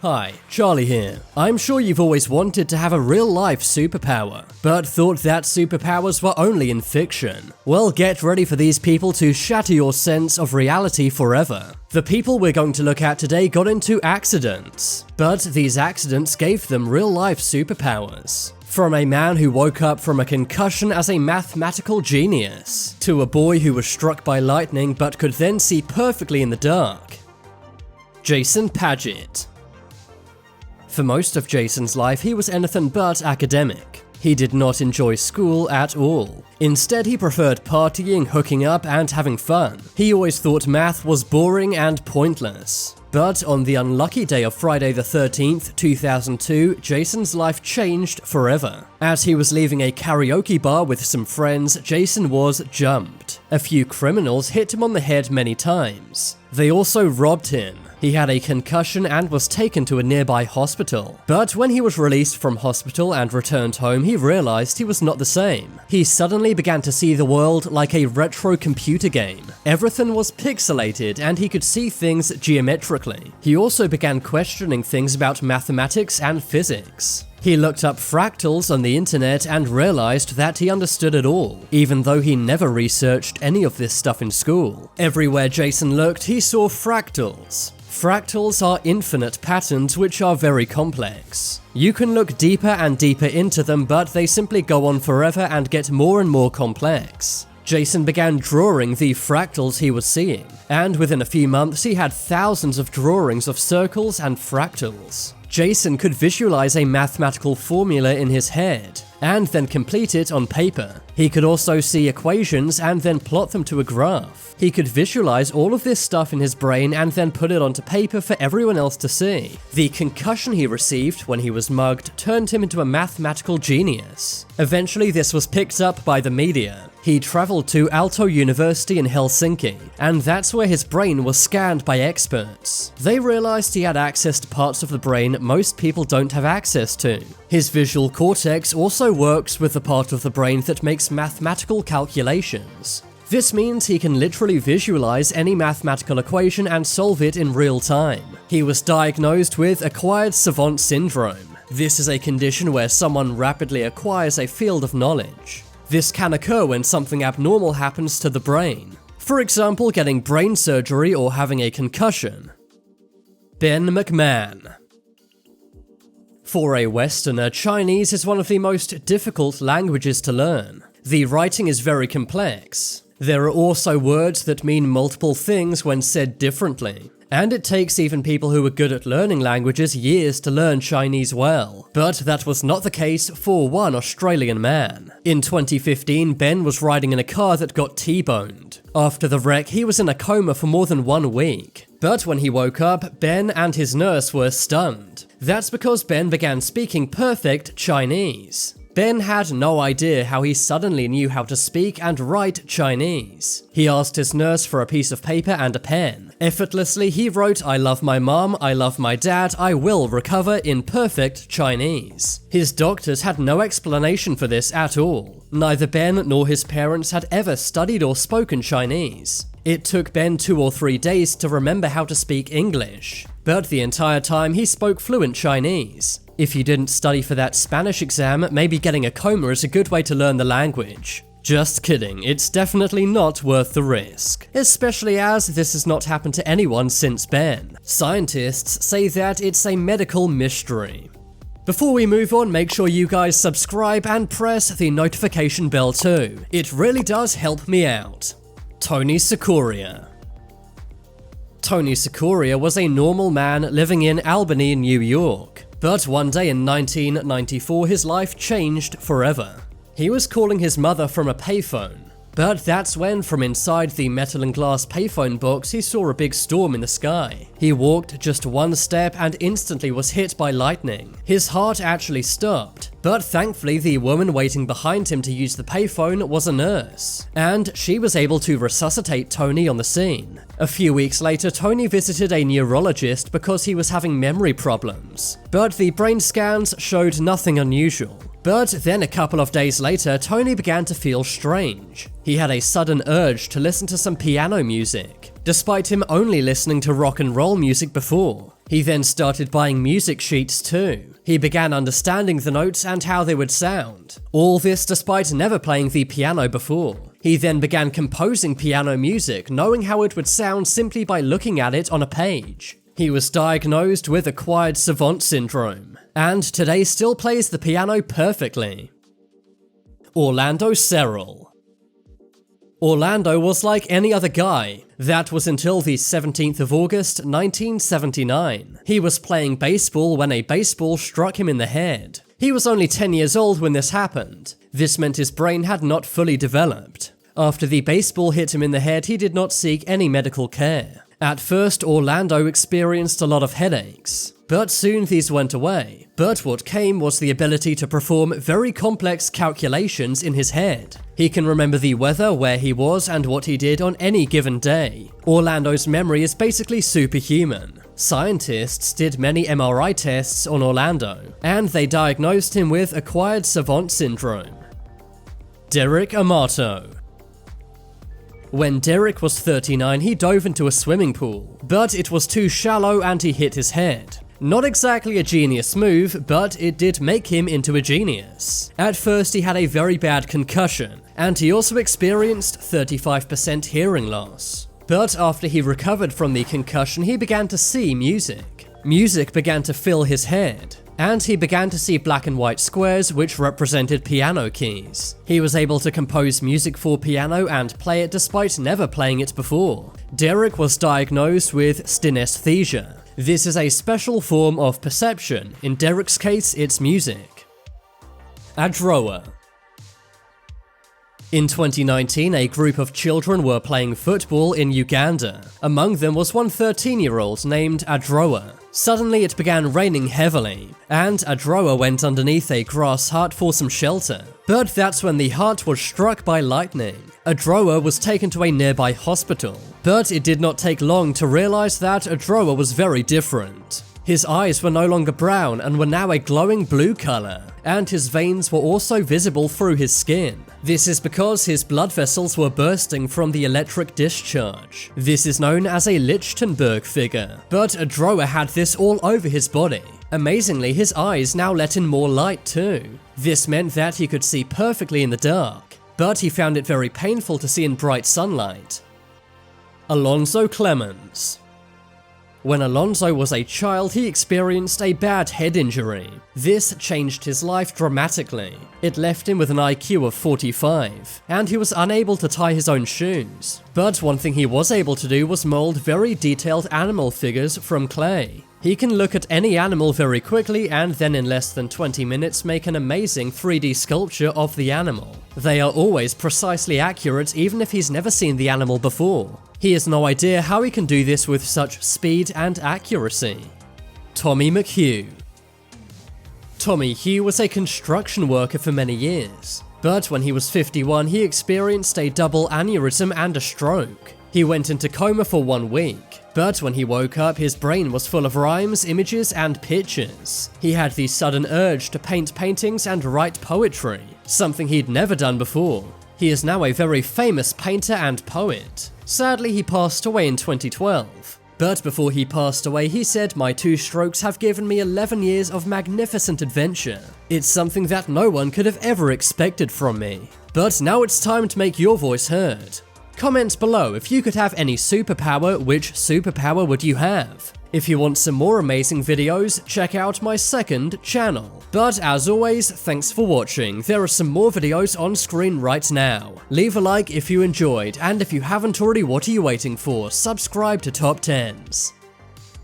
Hi, Charlie here. I'm sure you've always wanted to have a real-life superpower, but thought that superpowers were only in fiction. Well, get ready for these people to shatter your sense of reality forever. The people we're going to look at today got into accidents, but these accidents gave them real-life superpowers. From a man who woke up from a concussion as a mathematical genius, to a boy who was struck by lightning but could then see perfectly in the dark. Jason Padgett. For most of Jason's life, he was anything but academic. He did not enjoy school at all. Instead, he preferred partying, hooking up, and having fun. He always thought math was boring and pointless. But on the unlucky day of Friday the 13th, 2002, Jason's life changed forever. As he was leaving a karaoke bar with some friends, Jason was jumped. A few criminals hit him on the head many times. They also robbed him. He had a concussion and was taken to a nearby hospital. But when he was released from hospital and returned home, he realized he was not the same. He suddenly began to see the world like a retro computer game. Everything was pixelated and he could see things geometrically. He also began questioning things about mathematics and physics. He looked up fractals on the internet and realized that he understood it all, even though he never researched any of this stuff in school. Everywhere Jason looked, he saw fractals. Fractals are infinite patterns which are very complex. You can look deeper and deeper into them, but they simply go on forever and get more and more complex. Jason began drawing the fractals he was seeing, and within a few months he had thousands of drawings of circles and fractals. Jason could visualize a mathematical formula in his head, and then complete it on paper. He could also see equations and then plot them to a graph. He could visualize all of this stuff in his brain and then put it onto paper for everyone else to see. The concussion he received when he was mugged turned him into a mathematical genius. Eventually, this was picked up by the media. He traveled to Aalto University in Helsinki, and that's where his brain was scanned by experts. They realized he had access to parts of the brain most people don't have access to. His visual cortex also works with the part of the brain that makes mathematical calculations. This means he can literally visualize any mathematical equation and solve it in real time. He was diagnosed with acquired savant syndrome. This is a condition where someone rapidly acquires a field of knowledge. This can occur when something abnormal happens to the brain. For example, getting brain surgery or having a concussion. Ben McMahon. For a Westerner, Chinese is one of the most difficult languages to learn. The writing is very complex. There are also words that mean multiple things when said differently. And it takes even people who are good at learning languages years to learn Chinese well. But that was not the case for one Australian man. In 2015, Ben was riding in a car that got T-boned. After the wreck, he was in a coma for more than 1 week. But when he woke up, Ben and his nurse were stunned. That's because Ben began speaking perfect Chinese. Ben had no idea how he suddenly knew how to speak and write Chinese. He asked his nurse for a piece of paper and a pen. Effortlessly, he wrote, "I love my mom, I love my dad, I will recover," in perfect Chinese. His doctors had no explanation for this at all. Neither Ben nor his parents had ever studied or spoken Chinese. It took Ben 2 or 3 days to remember how to speak English, but the entire time he spoke fluent Chinese. If you didn't study for that Spanish exam, maybe getting a coma is a good way to learn the language. Just kidding, it's definitely not worth the risk, especially as this has not happened to anyone since Ben. Scientists say that it's a medical mystery. Before we move on, make sure you guys subscribe and press the notification bell too. It really does help me out. Tony Sequoia. Tony Sequoia was a normal man living in Albany, New York. But one day in 1994, his life changed forever. He was calling his mother from a payphone. But that's when, from inside the metal and glass payphone box, he saw a big storm in the sky. He walked just 1 step and instantly was hit by lightning. His heart actually stopped. But thankfully, the woman waiting behind him to use the payphone was a nurse, and she was able to resuscitate Tony on the scene. A few weeks later, Tony visited a neurologist because he was having memory problems, but the brain scans showed nothing unusual. But then a couple of days later, Tony began to feel strange. He had a sudden urge to listen to some piano music, despite him only listening to rock and roll music before. He then started buying music sheets too. He began understanding the notes and how they would sound. All this despite never playing the piano before. He then began composing piano music, knowing how it would sound simply by looking at it on a page. He was diagnosed with acquired savant syndrome, and today still plays the piano perfectly. Orlando Searle. Orlando was like any other guy. That was until the 17th of August, 1979. He was playing baseball when a baseball struck him in the head. He was only 10 years old when this happened. This meant his brain had not fully developed. After the baseball hit him in the head, he did not seek any medical care. At first, Orlando experienced a lot of headaches, but soon these went away. But what came was the ability to perform very complex calculations in his head. He can remember the weather, where he was, and what he did on any given day. Orlando's memory is basically superhuman. Scientists did many MRI tests on Orlando, and they diagnosed him with acquired savant syndrome. Derek Amato. When Derek was 39, he dove into a swimming pool, but it was too shallow and he hit his head. Not exactly a genius move, but it did make him into a genius. At first he had a very bad concussion, and he also experienced 35% hearing loss. But after he recovered from the concussion, he began to see music. Music began to fill his head, and he began to see black and white squares which represented piano keys. He was able to compose music for piano and play it despite never playing it before. Derek was diagnosed with synesthesia. This is a special form of perception. In Derek's case, it's music. Adroa. In 2019, a group of children were playing football in Uganda. Among them was one 13-year-old named Adroa. Suddenly it began raining heavily, and Adroa went underneath a grass hut for some shelter. But that's when the hut was struck by lightning. Adroa was taken to a nearby hospital, but it did not take long to realize that Adroa was very different. His eyes were no longer brown and were now a glowing blue color, and his veins were also visible through his skin. This is because his blood vessels were bursting from the electric discharge. This is known as a Lichtenberg figure, but Adroa had this all over his body. Amazingly, his eyes now let in more light too. This meant that he could see perfectly in the dark, but he found it very painful to see in bright sunlight. Alonzo Clemens. When Alonzo was a child, he experienced a bad head injury. This changed his life dramatically. It left him with an IQ of 45, and he was unable to tie his own shoes. But one thing he was able to do was mold very detailed animal figures from clay. He can look at any animal very quickly and then in less than 20 minutes make an amazing 3D sculpture of the animal. They are always precisely accurate even if he's never seen the animal before. He has no idea how he can do this with such speed and accuracy. Tommy Mchugh. Tommy Hugh was a construction worker for many years, but when he was 51 he experienced a double aneurysm and a stroke. He went into coma for 1 week, but when he woke up his brain was full of rhymes, images and pictures. He had the sudden urge to paint paintings and write poetry, something he'd never done before. He is now a very famous painter and poet. Sadly, he passed away in 2012. But before he passed away, he said, "My 2 strokes have given me 11 years of magnificent adventure. It's something that no one could have ever expected from me. But now it's time to make your voice heard. Comment below if you could have any superpower, which superpower would you have? If you want some more amazing videos, check out my second channel. But as always, thanks for watching. There are some more videos on screen right now. Leave a like if you enjoyed, and if you haven't already, what are you waiting for? Subscribe to Top 10s.